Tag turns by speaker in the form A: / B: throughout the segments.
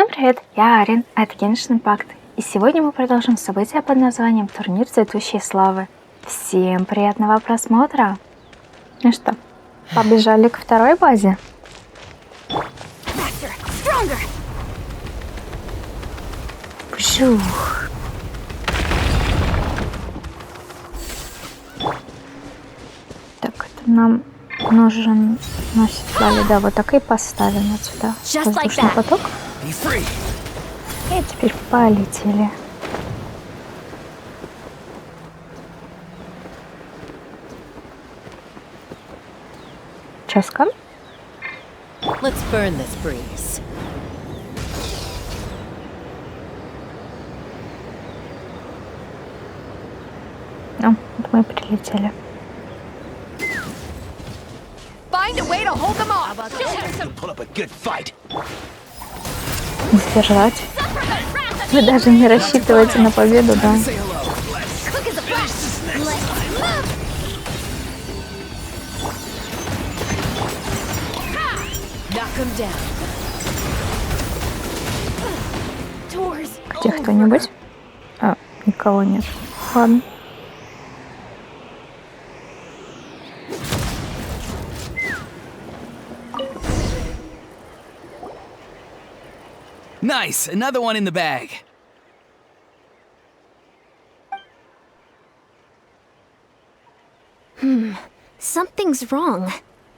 A: Всем привет, я Арин, а это Genshin Impact, и сегодня мы продолжим событие под названием «Турнир цветущей славы». Всем приятного просмотра! Ну что, побежали к второй базе? Пжух. Так, это нам нужен носит славы, да, вот так и поставим вот сюда воздушный поток. И теперь полетели. Часка.
B: Let's burn this breeze.
A: Ну, вот мы и прилетели. Сдержать. Вы даже не рассчитываете на победу, да? Где кто-нибудь? А, никого нет. Ладно.
C: Nice! Another one in the bag.
D: Something's wrong.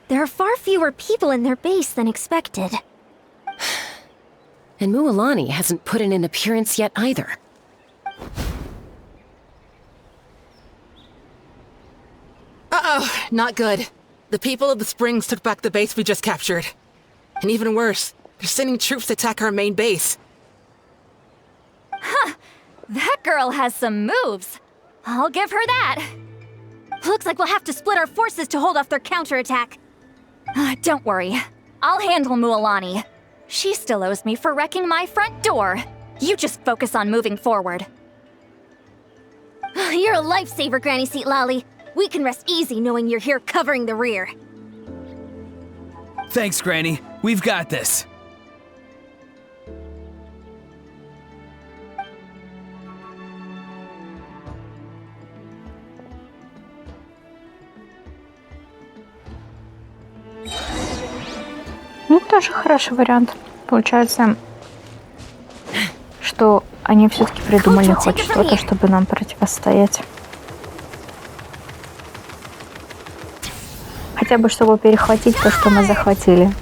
D: There are far fewer people in their base than expected.
B: And Mualani hasn't put in an appearance yet either.
E: Uh-oh, not good. The people of the Springs took back the base we just captured. And even worse, they're sending troops to attack our main base.
D: Huh! That girl has some moves. I'll give her that. Looks like we'll have to split our forces to hold off their counterattack. Don't worry. I'll handle Mualani. She still owes me for wrecking my front door. You just focus on moving forward. You're a lifesaver, Granny Seat Lolly. We can rest easy knowing you're here covering the rear.
C: Thanks, Granny. We've got this.
A: Ну, тоже хороший вариант. Получается, что они все-таки придумали хоть что-то, чтобы нам противостоять. Хотя бы, чтобы перехватить то, что мы захватили.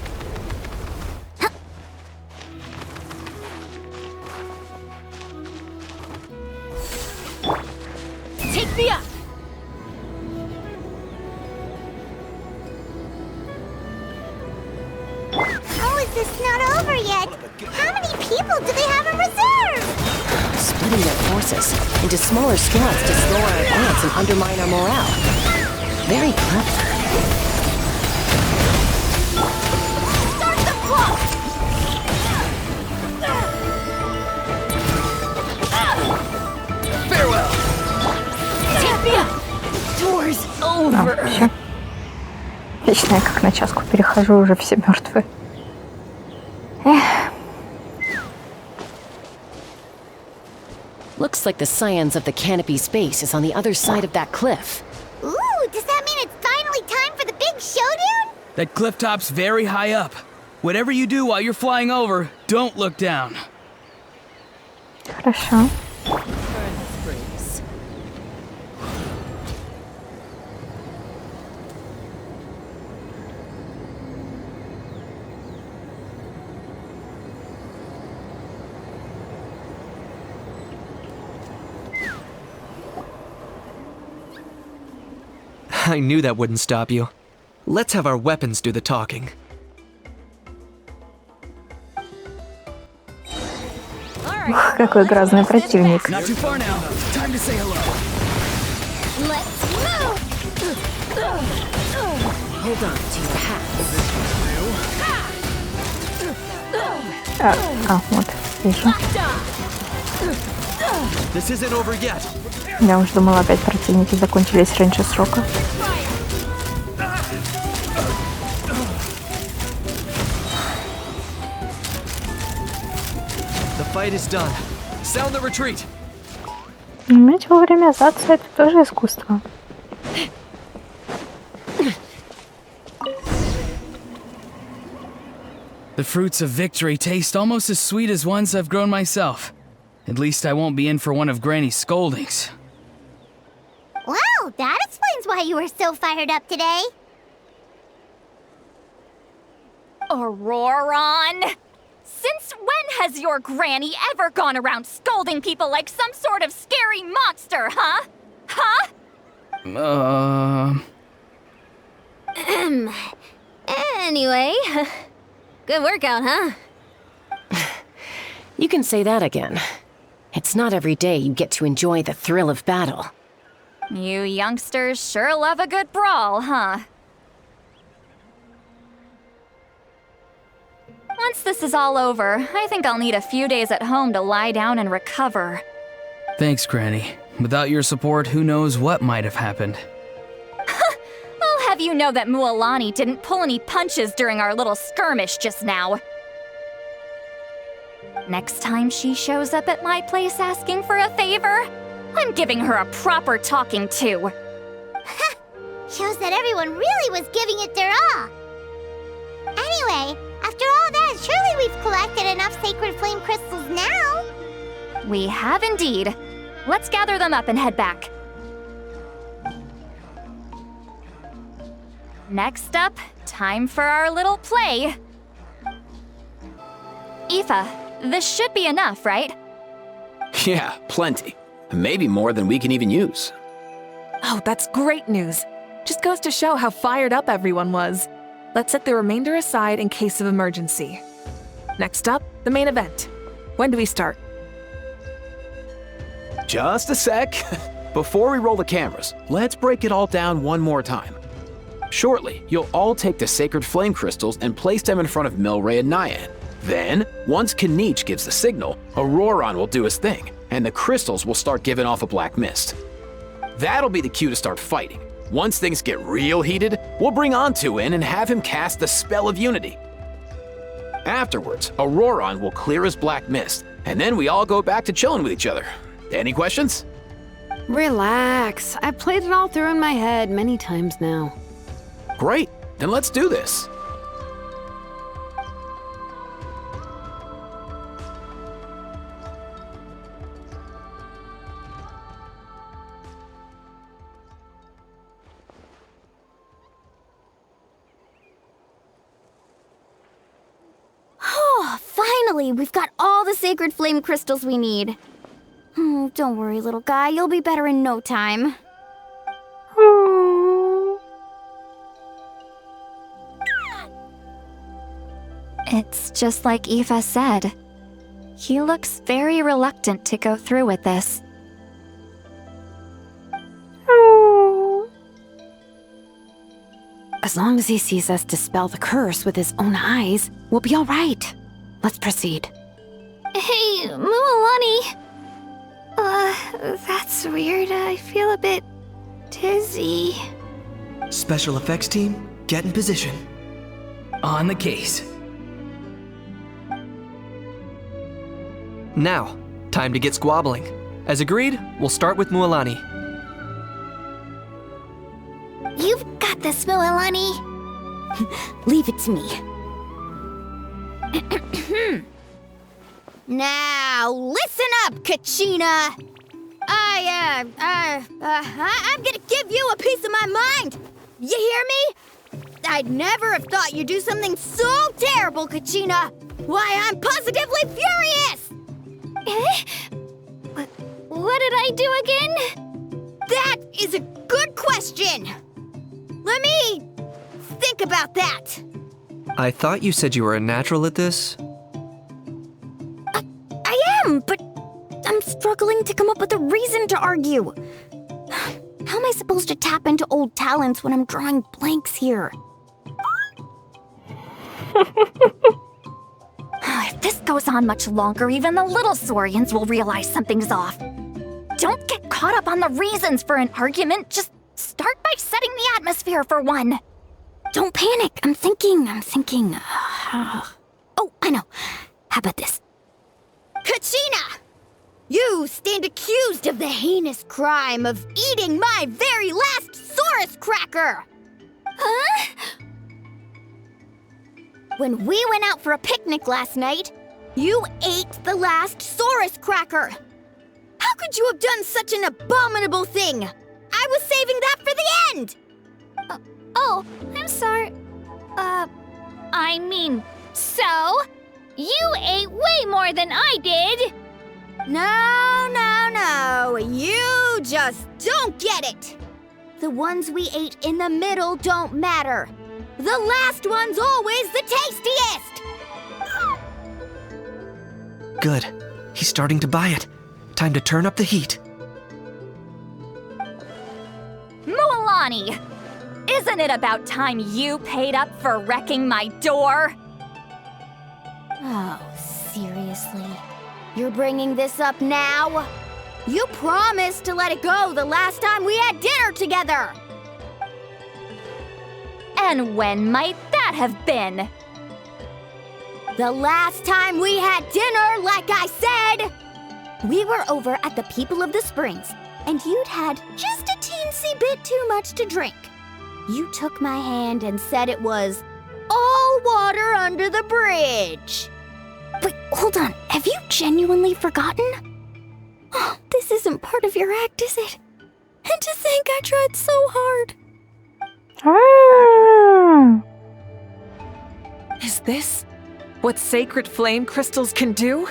B: Into smaller squads to slow our advance and undermine our morale. Very clever.
D: Start the block!
C: Farewell!
D: Door's over.
A: Все. Вечно я как на часку перехожу, уже все мертвые. Эх.
B: Looks like the scions of the canopy's base is on the other side of that cliff.
D: Ooh, does that mean it's finally time for the big showdown?
C: That cliff top's very high up. Whatever you do while you're flying over, don't look down.
A: Хорошо.
F: I knew that wouldn't stop you. Let's have our weapons do the talking.
A: Ух, какой грозный противник.
C: Not too far now. Time to say hello.
D: Let's move!
B: Hold on to your hats.
A: Вот, вижу.
F: This isn't over yet.
A: Я уж думала, опять противники закончились раньше срока.
F: The fight is done. Sound the retreat.
A: Уметь вовремя сдаться — это тоже искусство.
C: The fruits of victory taste almost as sweet as ones I've grown myself. At least I won't be in for one of Granny's scoldings.
G: Wow, that explains why you were so fired up today.
D: Auroron! Since when has your granny ever gone around scolding people like some sort of scary monster, huh? Huh?
G: Anyway, good workout, huh?
B: You can say that again. It's not every day you get to enjoy the thrill of battle.
D: You youngsters sure love a good brawl, huh? Once this is all over, I think I'll need a few days at home to lie down and recover.
C: Thanks, Granny. Without your support, who knows what might have happened.
D: I'll have you know that Mualani didn't pull any punches during our little skirmish just now. Next time she shows up at my place asking for a favor, I'm giving her a proper talking to.
G: Shows that everyone really was giving it their all. Anyway, after all that, surely we've collected enough sacred flame crystals now.
D: We have indeed. Let's gather them up and head back. Next up, time for our little play. Aoife, this should be enough, right?
H: Yeah, plenty. Maybe more than we can even use.
I: Oh, that's great news. Just goes to show how fired up everyone was. Let's set the remainder aside in case of emergency. Next up, the main event. When do we start?
H: Just a sec. Before we roll the cameras, let's break it all down one more time. Shortly, you'll all take the sacred flame crystals and place them in front of Milreya and Nyan. Then, once Kinich gives the signal, Auroron will do his thing, and the crystals will start giving off a black mist. That'll be the cue to start fighting. Once things get real heated, we'll bring Antu in and have him cast the spell of unity. Afterwards, Auroron will clear his black mist, and then we all go back to chilling with each other. Any questions?
J: Relax. I've played it all through in my head many times now.
H: Great, then let's do this.
G: Oh, finally, we've got all the sacred flame crystals we need. Don't worry, little guy, you'll be better in no time.
D: It's just like Aoife said. He looks very reluctant to go through with this.
J: As long as he sees us dispel the curse with his own eyes, we'll be all right. Let's proceed.
G: Hey, Mualani. That's weird. I feel a bit dizzy.
F: Special effects team, get in position.
C: On the case.
F: Now, time to get squabbling. As agreed, we'll start with Mualani.
G: You've got this, Mualani. Leave it to me. Now, listen up, Kachina. I'm gonna give you a piece of my mind. You hear me? I'd never have thought you'd do something so terrible, Kachina. Why, I'm positively furious. What did I do again? That is a good question. Let me think about that.
F: I thought you said you were a natural at this.
G: I am, but I'm struggling to come up with a reason to argue. How am I supposed to tap into old talents when I'm drawing blanks here?
D: If this goes on much longer, even the little Saurians will realize something's off. Don't get caught up on the reasons for an argument. Just start by setting the atmosphere for one.
G: Don't panic. I'm thinking. Oh, I know. How about this? Kachina! You stand accused of the heinous crime of eating my very last Saurus cracker! Huh? When we went out for a picnic last night, you ate the last Saurus cracker! How could you have done such an abominable thing? I was saving that for the end!
D: Oh, I'm sorry. I mean, so? You ate way more than I did!
G: No, you just don't get it! The ones we ate in the middle don't matter. The last one's always the tastiest!
F: Good. He's starting to buy it. Time to turn up the heat.
D: Mualani! Isn't it about time you paid up for wrecking my door?
G: Oh, seriously? You're bringing this up now? You promised to let it go the last time we had dinner together!
D: And when might that have been?
G: The last time we had dinner, like I said! We were over at the People of the Springs, and you'd had just a teensy bit too much to drink. You took my hand and said it was all water under the bridge. Wait, hold on. Have you genuinely forgotten? Oh, this isn't part of your act, is it? And to think I tried so hard.
I: Is this what sacred flame crystals can do?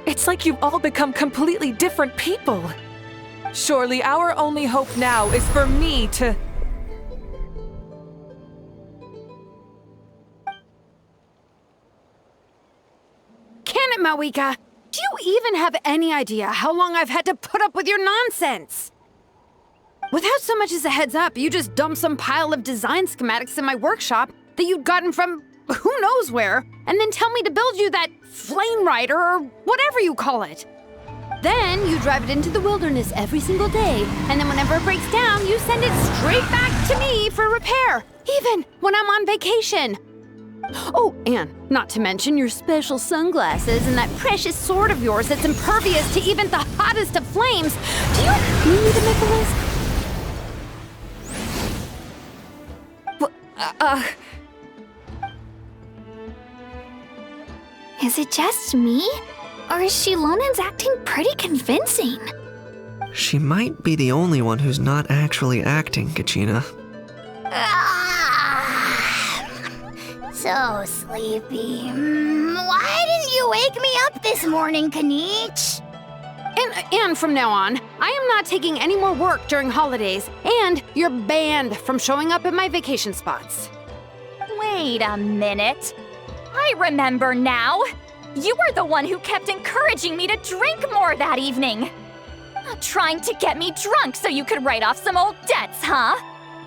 I: It's like you've all become completely different people. Surely our only hope now is for me to...
K: Can it, Mawika? Do you even have any idea how long I've had to put up with your nonsense? Without so much as a heads up, you just dumped some pile of design schematics in my workshop that you'd gotten from who knows where, and then tell me to build you that flame rider or whatever you call it. Then you drive it into the wilderness every single day, and then whenever it breaks down, you send it straight back to me for repair, even when I'm on vacation. Oh, and not to mention your special sunglasses and that precious sword of yours that's impervious to even the hottest of flames. Do you need me to make a list?
D: Is it just me? Or is Shilonen's acting pretty convincing?
F: She might be the only one who's not actually acting, Kachina.
G: So sleepy. Why didn't you wake me up this morning, Kanich?
K: And from now on, I am not taking any more work during holidays, and you're banned from showing up at my vacation spots.
D: Wait a minute. I remember now. You were the one who kept encouraging me to drink more that evening. Trying to get me drunk so you could write off some old debts, huh?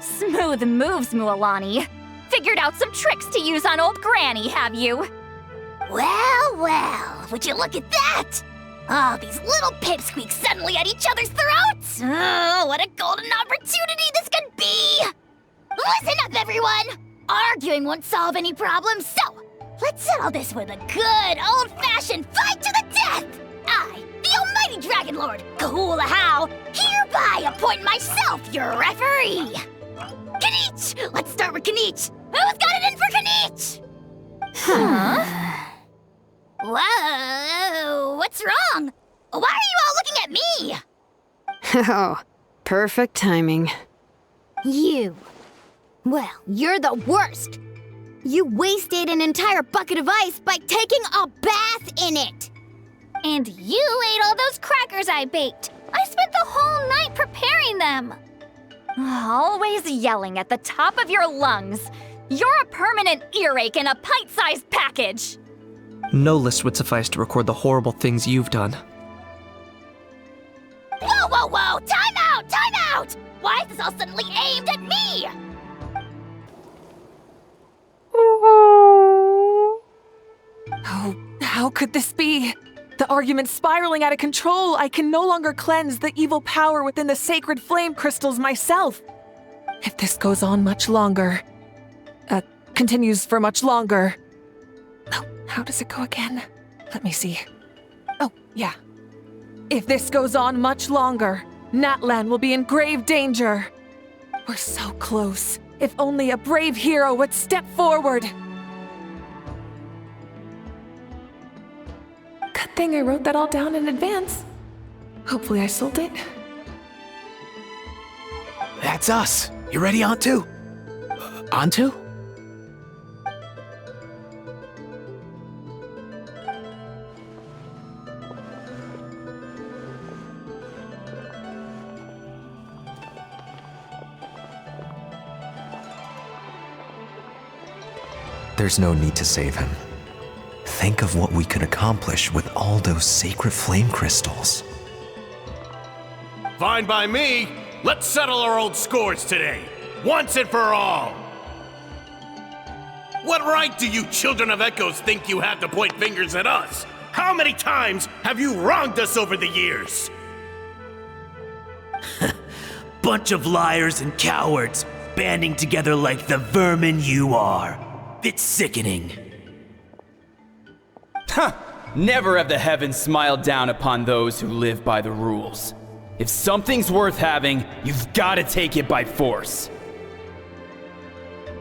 D: Smooth moves, Mualani. Figured out some tricks to use on old Granny, have you?
G: Well, would you look at that? Oh, these little pipsqueaks suddenly at each other's throats! Oh, what a golden opportunity this could be! Listen up, everyone! Arguing won't solve any problems, so let's settle this with a good old-fashioned fight to the death! I, the almighty Dragon Lord, Kahula-How, hereby appoint myself your referee! Kanich! Let's start with Kanich! Who's got it in for Kanich? Huh? Whoa, what's wrong? Why are you all looking at me?
K: Oh, perfect timing.
G: You. Well, you're the worst. You wasted an entire bucket of ice by taking a bath in it.
D: And you ate all those crackers I baked. I spent the whole night preparing them. Always yelling at the top of your lungs. You're a permanent earache in a pint-sized package.
F: No list would suffice to record the horrible things you've done.
G: Whoa! Time out! Why is this all suddenly aimed at me?
I: Oh, how could this be? The argument's spiraling out of control. I can no longer cleanse the evil power within the sacred flame crystals myself. If this goes on much longer, continues for much longer. Oh, how does it go again? Let me see. Oh, yeah. If this goes on much longer, Natlan will be in grave danger. We're so close. If only a brave hero would step forward. Good thing I wrote that all down in advance. Hopefully I sold it.
H: That's us. You ready, Antu? Antu?
L: There's no need to save him. Think of what we could accomplish with all those sacred flame crystals.
M: Fine by me. Let's settle our old scores today, once and for all. What right do you children of Echoes think you have to point fingers at us? How many times have you wronged us over the years?
N: Bunch of liars and cowards, banding together like the vermin you are. It's sickening.
O: Huh! Never have the heavens smiled down upon those who live by the rules. If something's worth having, you've got to take it by force.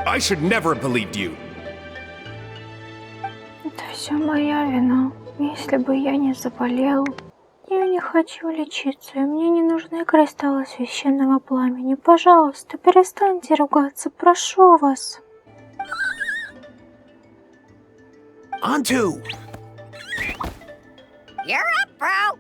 M: I should never have believed you.
A: Это все моя вина. Если бы я не заболел, я не хочу лечиться, и мне не нужны кристаллы священного пламени. Пожалуйста, перестаньте ругаться, прошу вас.
H: Antu!
G: You're up, bro!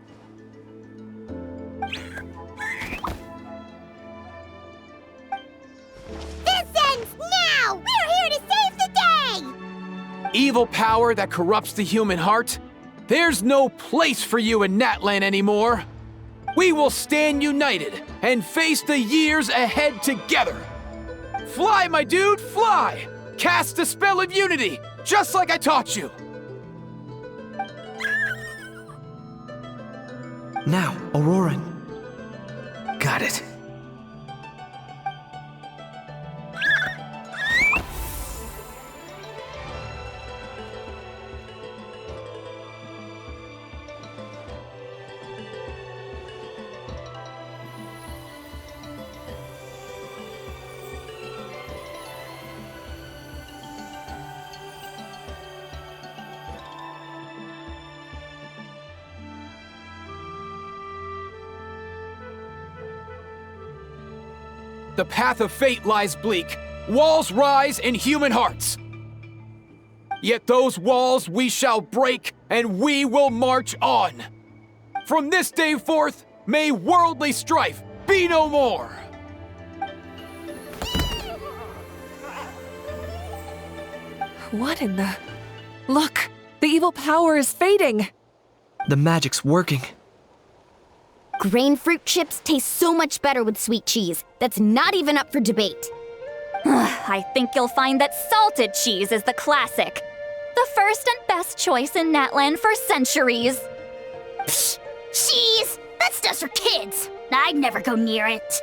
G: This ends now! We're here to save the day!
H: Evil power that corrupts the human heart? There's no place for you in Natlan anymore! We will stand united and face the years ahead together! Fly, my dude, fly! Cast the spell of unity, just like I taught you!
F: Now, Auroran.
L: Got it.
H: The path of fate lies bleak. Walls rise in human hearts. Yet those walls we shall break, and we will march on. From this day forth, may worldly strife be no more.
I: What in the... Look! The evil power is fading!
F: The magic's working.
G: Grain fruit chips taste so much better with sweet cheese. That's not even up for debate.
D: I think you'll find that salted cheese is the classic. The first and best choice in Natlan for centuries.
G: Psh! Cheese! That stuff's for kids. I'd never go near it.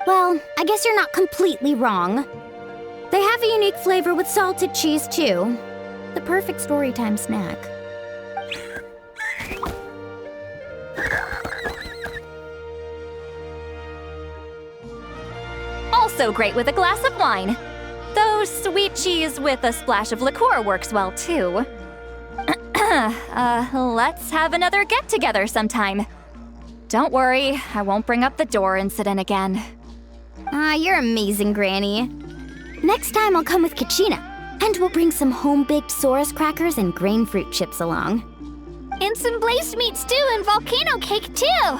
G: Well, I guess you're not completely wrong. They have a unique flavor with salted cheese, too. The perfect storytime snack.
D: Also great with a glass of wine. Though sweet cheese with a splash of liqueur works well, too. Let's have another get-together sometime. Don't worry, I won't bring up the door incident again.
G: You're amazing, Granny. Next time I'll come with Kachina, and we'll bring some home-baked Saurus crackers and grain fruit chips along. And some blazed meat stew and volcano cake, too!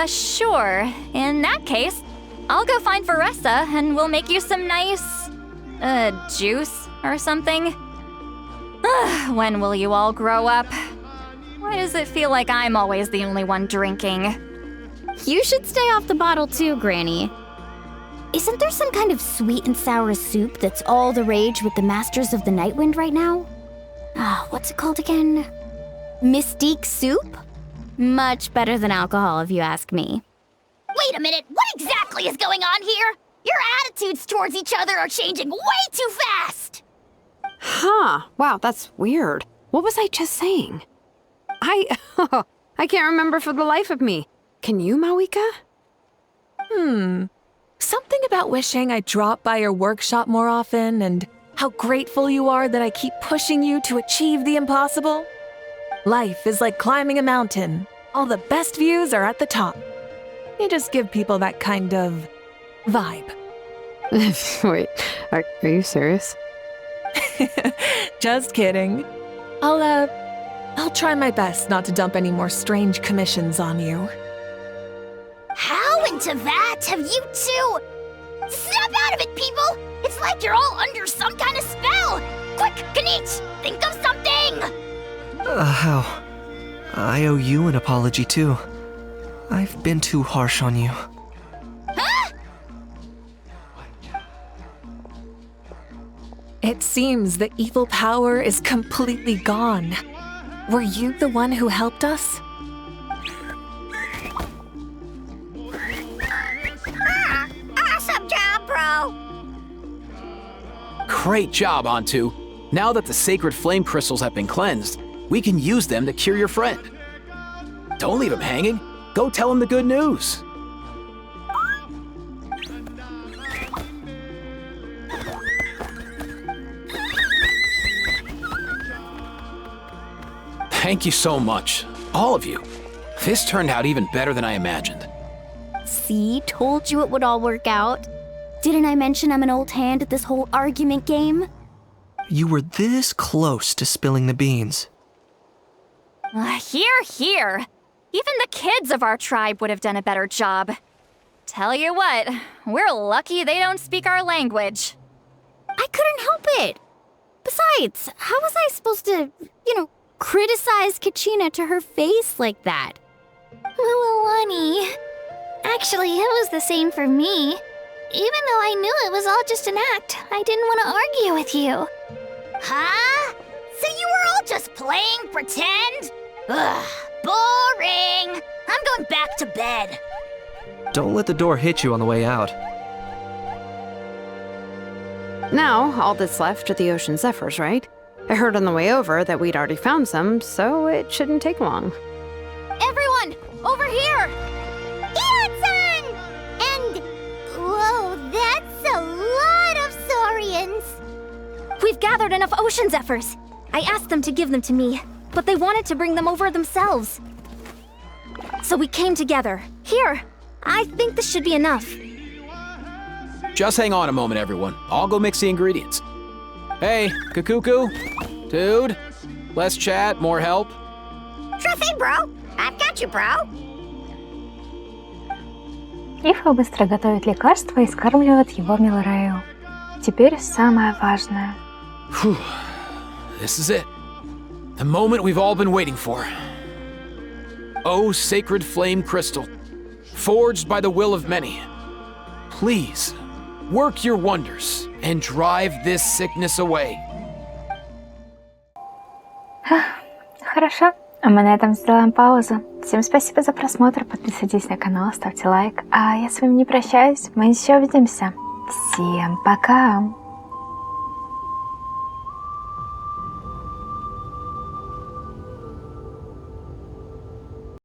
D: Sure. In that case, I'll go find Varessa and we'll make you some nice... juice or something. When will you all grow up? Why does it feel like I'm always the only one drinking?
G: You should stay off the bottle too, Granny. Isn't there some kind of sweet and sour soup that's all the rage with the Masters of the Nightwind right now? What's it called again? Mystique soup? Much better than alcohol, if you ask me. Wait a minute, what exactly is going on here? Your attitudes towards each other are changing way too fast!
K: Huh, wow, that's weird. What was I just saying? I can't remember for the life of me. Can you, Mawika?
I: Something about wishing I'd drop by your workshop more often and how grateful you are that I keep pushing you to achieve the impossible. Life is like climbing a mountain. All the best views are at the top. You just give people that kind of vibe.
K: Wait, are you serious?
I: Just kidding. I'll try my best not to dump any more strange commissions on you.
G: How into that have you two? Snap out of it, people! It's like you're all under some kind of spell! Quick, Kanich, think of something!
F: How? I owe you an apology too. I've been too harsh on you.
G: Huh?
I: It seems the evil power is completely gone. Were you the one who helped us?
G: Awesome job, bro!
H: Great job, Antu. Now that the sacred flame crystals have been cleansed, we can use them to cure your friend. Don't leave him hanging. Go tell him the good news. Thank you so much, all of you. This turned out even better than I imagined.
G: See, told you it would all work out. Didn't I mention I'm an old hand at this whole argument game?
F: You were this close to spilling the beans.
D: Here. Even the kids of our tribe would have done a better job. Tell you what, we're lucky they don't speak our language.
G: I couldn't help it. Besides, how was I supposed to, criticize Kachina to her face like that? Mualani. Actually, it was the same for me. Even though I knew it was all just an act, I didn't want to argue with you. Huh? So you were all just playing pretend? Ugh, boring. I'm going back to bed.
F: Don't let the door hit you on the way out.
K: Now, all that's left are the ocean zephyrs, right? I heard on the way over that we'd already found some, so it shouldn't take long.
G: Everyone, over here! Ian-san! And... whoa, that's a lot of saurians!
D: We've gathered enough ocean zephyrs. I asked them to give them to me, but they wanted to bring them over themselves. So we came together. Here, I think this should be enough.
H: Just hang on a moment, everyone. I'll go mix the ingredients. Hey, Kakuku? Dude? Less chat, more help?
G: Sure thing, bro. I've got you, bro.
A: Ифа быстро готовит лекарство и скармливает его Милрею. Теперь самое важное.
H: This is it. The moment we've all been waiting for. Oh, sacred flame crystal, forged by the will of many. Please, work your wonders and drive this sickness away.
A: Хорошо, а мы на этом сделаем паузу. Всем спасибо за просмотр, подписывайтесь на канал, ставьте лайк. А я с вами не прощаюсь, мы еще увидимся. Всем пока!